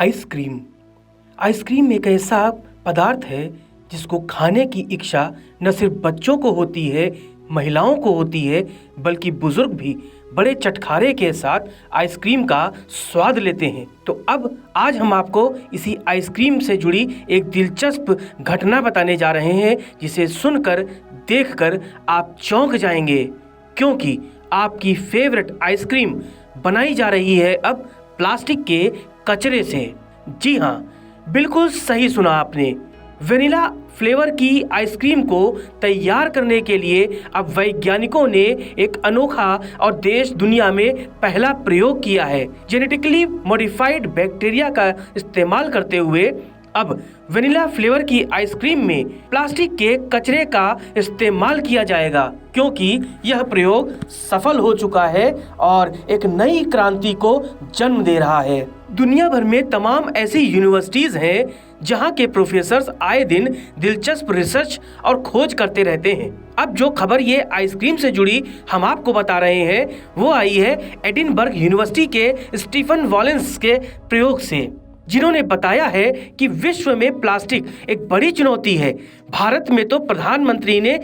Ice cream. Ice cream एक ऐसा पदार्थ है जिसको खाने की इच्छा न सिर्फ बच्चों को होती है, महिलाओं को होती है, बल्कि बुजुर्ग भी बड़े चटखारे के साथ आइसक्रीम का स्वाद लेते हैं। तो अब आज हम आपको इसी आइसक्रीम से जुड़ी एक दिलचस्प घटना बताने जा रहे हैं, जिसे सुनकर देखकर आप चौंक जाएंगे, क्योंकि आपकी फेवरेट आइसक्रीम बनाई जा रही है अब प्लास्टिक के कचरे से। जी हाँ, बिल्कुल सही सुना आपने। वेनिला फ्लेवर की आइसक्रीम को तैयार करने के लिए अब वैज्ञानिकों ने एक अनोखा और देश दुनिया में पहला प्रयोग किया है। जेनेटिकली मॉडिफाइड बैक्टीरिया का इस्तेमाल करते हुए अब वेनिला फ्लेवर की आइसक्रीम में प्लास्टिक के कचरे का इस्तेमाल किया जाएगा, क्योंकि यह प्रयोग सफल हो चुका है और एक नई क्रांति को जन्म दे रहा है। दुनिया भर में तमाम ऐसी यूनिवर्सिटीज हैं जहां के प्रोफेसर्स आए दिन दिलचस्प रिसर्च और खोज करते रहते हैं। अब जो खबर ये आइसक्रीम से जुड़ी हम आपको बता रहे हैं, वो आई है एडिनबर्ग यूनिवर्सिटी के स्टीफन वॉलेंस के प्रयोग से, जिन्होंने बताया है कि विश्व में प्लास्टिक एक बड़ी चुनौती है। भारत में तो प्रधानमंत्री ने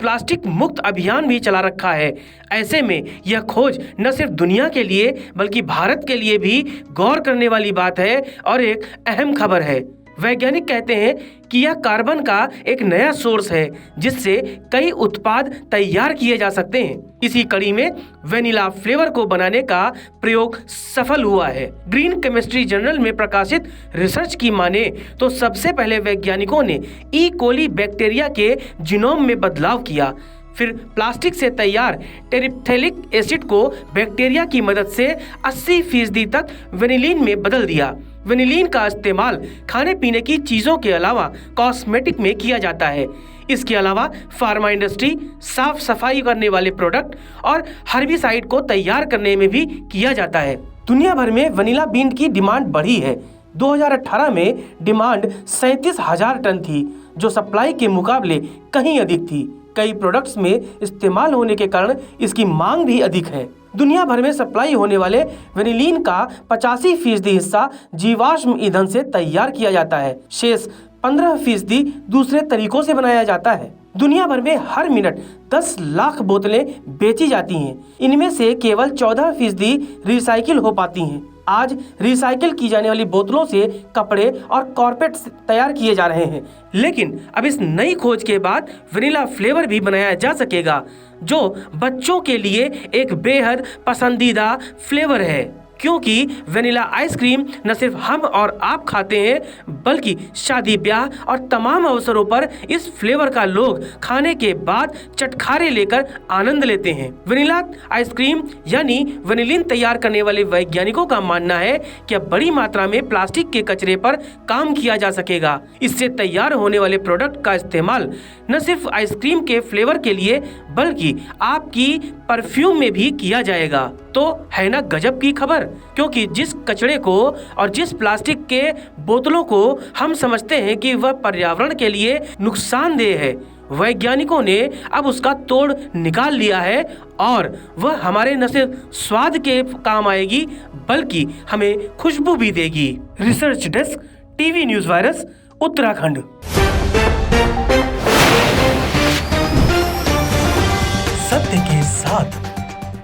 प्लास्टिक मुक्त अभियान भी चला रखा है। ऐसे में यह खोज न सिर्फ दुनिया के लिए बल्कि भारत के लिए भी गौर करने वाली बात है और एक अहम खबर है। वैज्ञानिक कहते हैं कि यह कार्बन का एक नया सोर्स है, जिससे कई उत्पाद तैयार किए जा सकते हैं। इसी कड़ी में वेनिला फ्लेवर को बनाने का प्रयोग सफल हुआ है। ग्रीन केमिस्ट्री जर्नल में प्रकाशित रिसर्च की माने तो सबसे पहले वैज्ञानिकों ने ई कोली बैक्टीरिया के जीनोम में बदलाव किया, फिर प्लास्टिक से तैयार टेरिप्थेलिक एसिड को बैक्टीरिया की मदद से 80% तक वेनिलीन में बदल दिया। वेनिलीन का इस्तेमाल खाने पीने की चीज़ों के अलावा कॉस्मेटिक में किया जाता है। इसके अलावा फार्मा इंडस्ट्री, साफ सफाई करने वाले प्रोडक्ट और हर्बिसाइड को तैयार करने में भी किया जाता है। दुनिया भर में वनीला बीन की डिमांड बढ़ी है। 2018 में डिमांड 37,000 टन थी, जो सप्लाई के मुकाबले कहीं अधिक थी। कई प्रोडक्ट्स में इस्तेमाल होने के कारण इसकी मांग भी अधिक है। दुनिया भर में सप्लाई होने वाले वेनिलीन का 85% हिस्सा जीवाश्म ईंधन से तैयार किया जाता है। शेष 15% दूसरे तरीकों से बनाया जाता है। दुनिया भर में हर मिनट 10 लाख बोतलें बेची जाती हैं। इनमें से केवल 14% रिसाइकिल हो पाती हैं। आज रिसाइकिल की जाने वाली बोतलों से कपड़े और कारपेट तैयार किए जा रहे हैं, लेकिन अब इस नई खोज के बाद वेनिला फ्लेवर भी बनाया जा सकेगा, जो बच्चों के लिए एक बेहद पसंदीदा फ्लेवर है। क्योंकि वेनिला आइसक्रीम न सिर्फ हम और आप खाते हैं, बल्कि शादी ब्याह और तमाम अवसरों पर इस फ्लेवर का लोग खाने के बाद चटखारे लेकर आनंद लेते हैं। वेनिला आइसक्रीम यानी वेनिलीन तैयार करने वाले वैज्ञानिकों का मानना है कि अब बड़ी मात्रा में प्लास्टिक के कचरे पर काम किया जा सकेगा। इससे तैयार होने वाले प्रोडक्ट का इस्तेमाल न सिर्फ आइसक्रीम के फ्लेवर के लिए बल्कि आपकी परफ्यूम में भी किया जाएगा। तो है ना गजब की खबर, क्योंकि जिस कचरे को और जिस प्लास्टिक के बोतलों को हम समझते हैं कि वह पर्यावरण के लिए नुकसानदेह है, वैज्ञानिकों ने अब उसका तोड़ निकाल लिया है और वह हमारे न सिर्फ स्वाद के काम आएगी बल्कि हमें खुशबू भी देगी। Research desk, TV news virus, Uttarakhand. सत्य के साथ।